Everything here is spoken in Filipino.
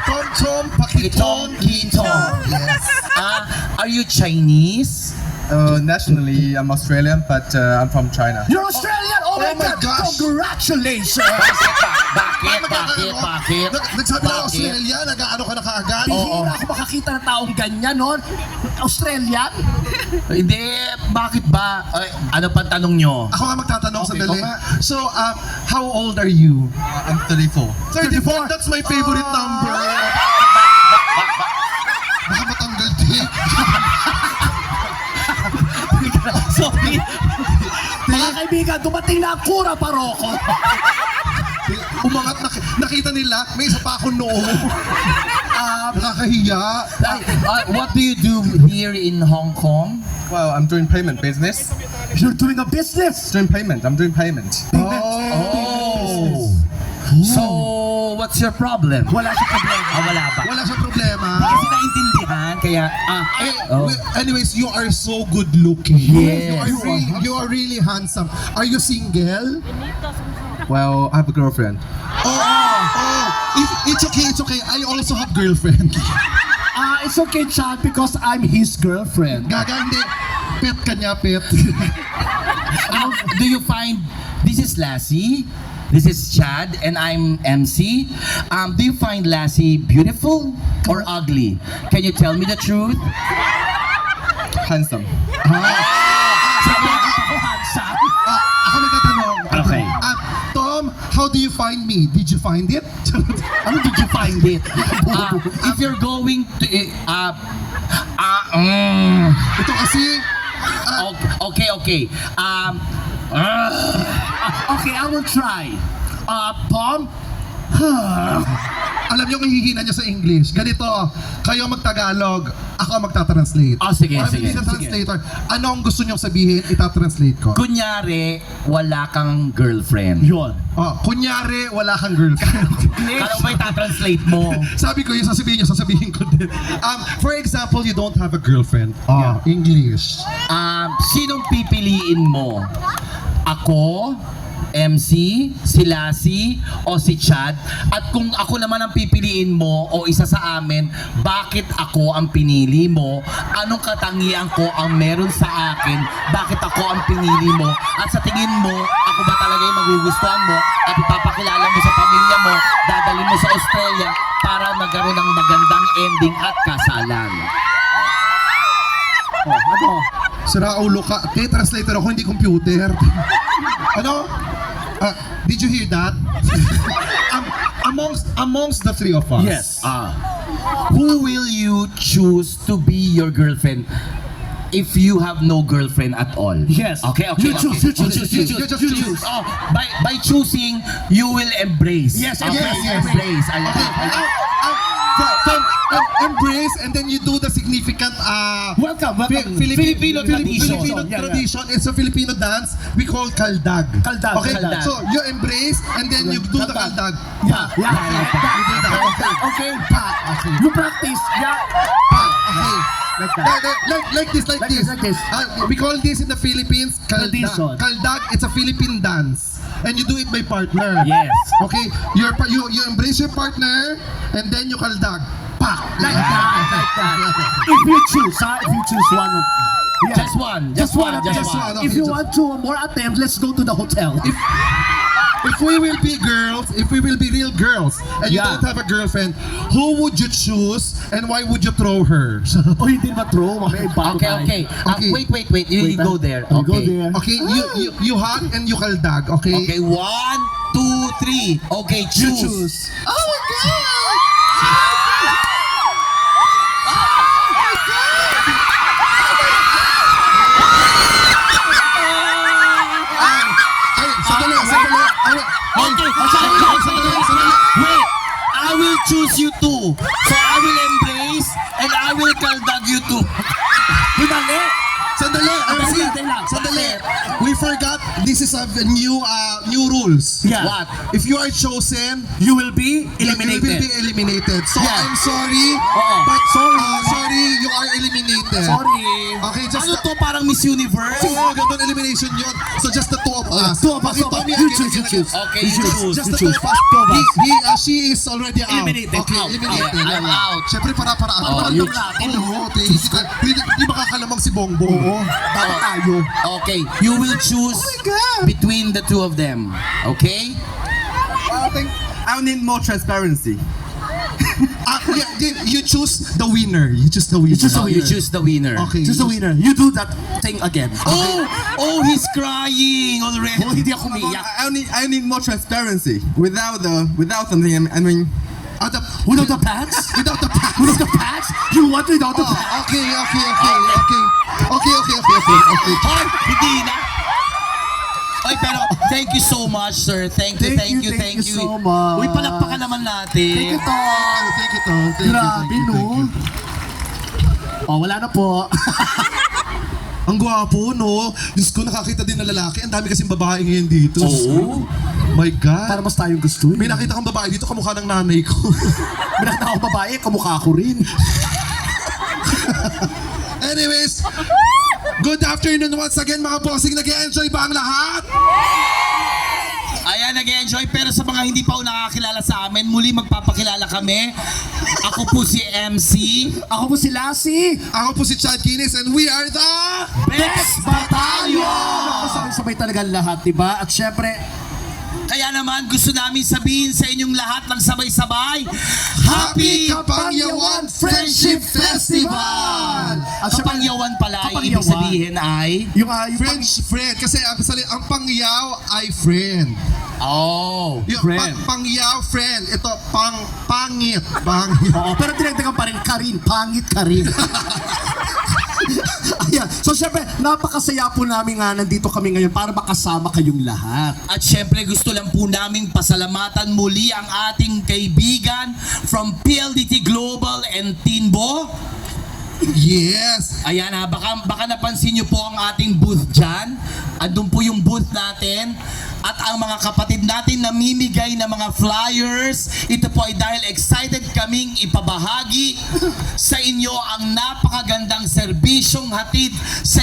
Tom, Pakitong, Kitong. Yes. Are you Chinese? Nationally, I'm Australian, but I'm from China. You're Australian! Oh my my God! gosh. Congratulations! Bakit? Nagsabi na Australia, nag-ano ka na kaagad? Bihira ako makakita ng taong ganyan, no? Australian? Hindi, bakit ba? Ano pa tanong nyo? Ako nga magtatanong sa dali. ikaw nga. So, how old are you? I'm 34. 34? That's my favorite number. Baka matanggal din. Sorry. Mga kaibigan, dumating na ang Kura Paroko. Umangat, nakita nila, may isa pa akong noo. Nakakahiya. What do you do here in Hong Kong? Well, I'm doing payment business. You're doing a business? I'm doing payment. Oh. So, what's your problem? Wala siya problema. Wala ba? Wala siyang problema. Kasi naintindihan, kaya... Anyways, you are so good looking. Yes. You are really handsome. Are you single? Well, I have a girlfriend. It's okay. I also have girlfriend. It's okay, Chad, because I'm his girlfriend. Gaga, hindi. Pet ka niya, pet. Do you find... This is Lassie. This is Chad, and I'm MC. Do you find Lassie beautiful or ugly? Can you tell me the truth? Handsome. Sabi ako, handsome. Ako nagtatanong. Okay. Tom, how do you find me? Did you find it? Ano did you find it? If you're going to... Ito kasi, Okay. Okay, I will try. Tom? alam niyo ang hihina niya sa English. Ganito, kayo magtagalog, ako ang magta-translate. Sige. Hindi na translator. Ano ang gusto niyong sabihin, ita-translate ko. Kunyari, wala kang girlfriend. Yun. Kunyari, wala kang girlfriend. Ano ba translate mo? Sabi ko yung sasabihin ko din. For example, you don't have a girlfriend. English. Sinong pipiliin mo? Ako, MC, si Lassie, o si Chad? At kung ako naman ang pipiliin mo o isa sa amin, bakit ako ang pinili mo? Anong katangian ko ang meron sa akin? Bakit ako ang pinili mo? At sa tingin mo, ako ba talaga yung magugustuhan mo? At ipapakilala mo sa pamilya mo, dadalhin mo sa Australia para magkaroon ng magandang ending at kasalan. Ano? Sira ulo ka. Translator ako, hindi computer. Ano? Did you hear that? Amongst the three of us. Yes. Who will you choose to be your girlfriend if you have no girlfriend at all? Yes. Okay. You choose. You just choose. By choosing, you will embrace. Yes. Embrace. I like it. Embrace, and then you do the significant Welcome. Filipino tradition. Filipino Yeah. tradition. It's a Filipino dance we call kaldag. Kaldag. Okay, Kaldag. so you embrace and then you do the kaldag. Yeah. You do that. Okay. You practice. Yeah. Okay. Like that. Like this. Like this. We call this in the Philippines Tradition. kaldag. Kaldag, it's a Philippine dance. And you do it by partner. Yes. Okay? You embrace your partner and then you kaldag. Pak! Like that. If you choose one. Yeah. Just one. Just one. If you Okay, want two more attempts, let's go to the hotel. If we will be girls, if we will be real girls, and you Yeah. don't have a girlfriend, who would you choose and why would you throw her? Oh, hindi ba throw? Mamaya bago tayo. Okay. Okay. Wait. You go there. You go Okay. there. Okay, you hug and you kaldag, okay? Okay, 1, 2, 3. Okay, You choose. choose. Oh my God! Sandali. Wait, I will choose you too. So I will embrace and I will kaldag you too. Himali! Sandali. Sandali. We forgot this is a new rules. Yeah. What? If you are chosen, You will be you will eliminated. be eliminated. So Yeah. I'm sorry, but sorry, you are eliminated. Sorry. Okay, just Ano to, parang Miss Universe? ganun elimination yun. So just the two of Two of us. You choose. Okay, You choose. Just You the two choose. of us. Two of us. She is already out. Eliminated. Okay, Out. eliminated. I'm out. Siyempre para you- hindi makakalamang si Bongbong. Oo. Dapat tayo. Okay, you will choose God. between the two of them. Okay? I think I need more transparency. You choose the winner. You choose the winner. choose the You choose the winner. Okay. Just the winner. You do that thing again. Oh, he's crying already. Oh, hindi ako umiyak. I need more transparency. Without something, I mean, Without the pants? Without the pack. Without the pants? You want without the pants? Okay. Ay, hindi na. Ay, pero thank you so much, sir. Thank you so much. Uy, palakpakan naman natin. Thank you, Tom. Grabe, no? Oh, wala na po. Ang gwapo, no? Diyos ko, nakakita din ng lalaki. Ang dami kasing babae ngayon dito. Oo. My God. Para mas tayong gusto. May nakita kang babae dito, kamukha ng nanay ko. May nakita ako babae, kamukha ko rin. Anyways, good afternoon once again mga bossing. Nag-enjoy ba ang lahat? Ayan, nag-enjoy. Pero sa mga hindi pa nakakilala sa amin, muli magpapakilala kami. Ako po si MC. Ako po si Lassie. Ako po si Chad Kinis and we are the... Best Battalion! Ako sabay-sabay talaga lahat, diba? At syempre, Kaya naman gusto namin sabihin sa inyong lahat ng sabay-sabay, Happy Kapangyawan Friendship Festival! At syempre, Kapangyawan pala, ibig Kapangyawan. sabihin ay... yung Friend. Kasi ang pangyaw ay friend. Oh, Yung friend. pangyaw, friend. Ito, pangit. Oo, pero dinagdagan pa rin ka rin. Pangit ka rin. Ayan. So syempre, napakasaya po namin nga nandito kami ngayon para makasama kayong lahat. At syempre gusto lang po naming pasalamatan muli ang ating kaibigan from PLDT Global and Tinbo. Yes! Ayan ha, baka napansin nyo po ang ating booth dyan. Andun po yung booth natin. At ang mga kapatid natin namimigay ng mga flyers. Ito po ay dahil excited kaming ipabahagi sa inyo ang napakagandang serbisyong hatid sa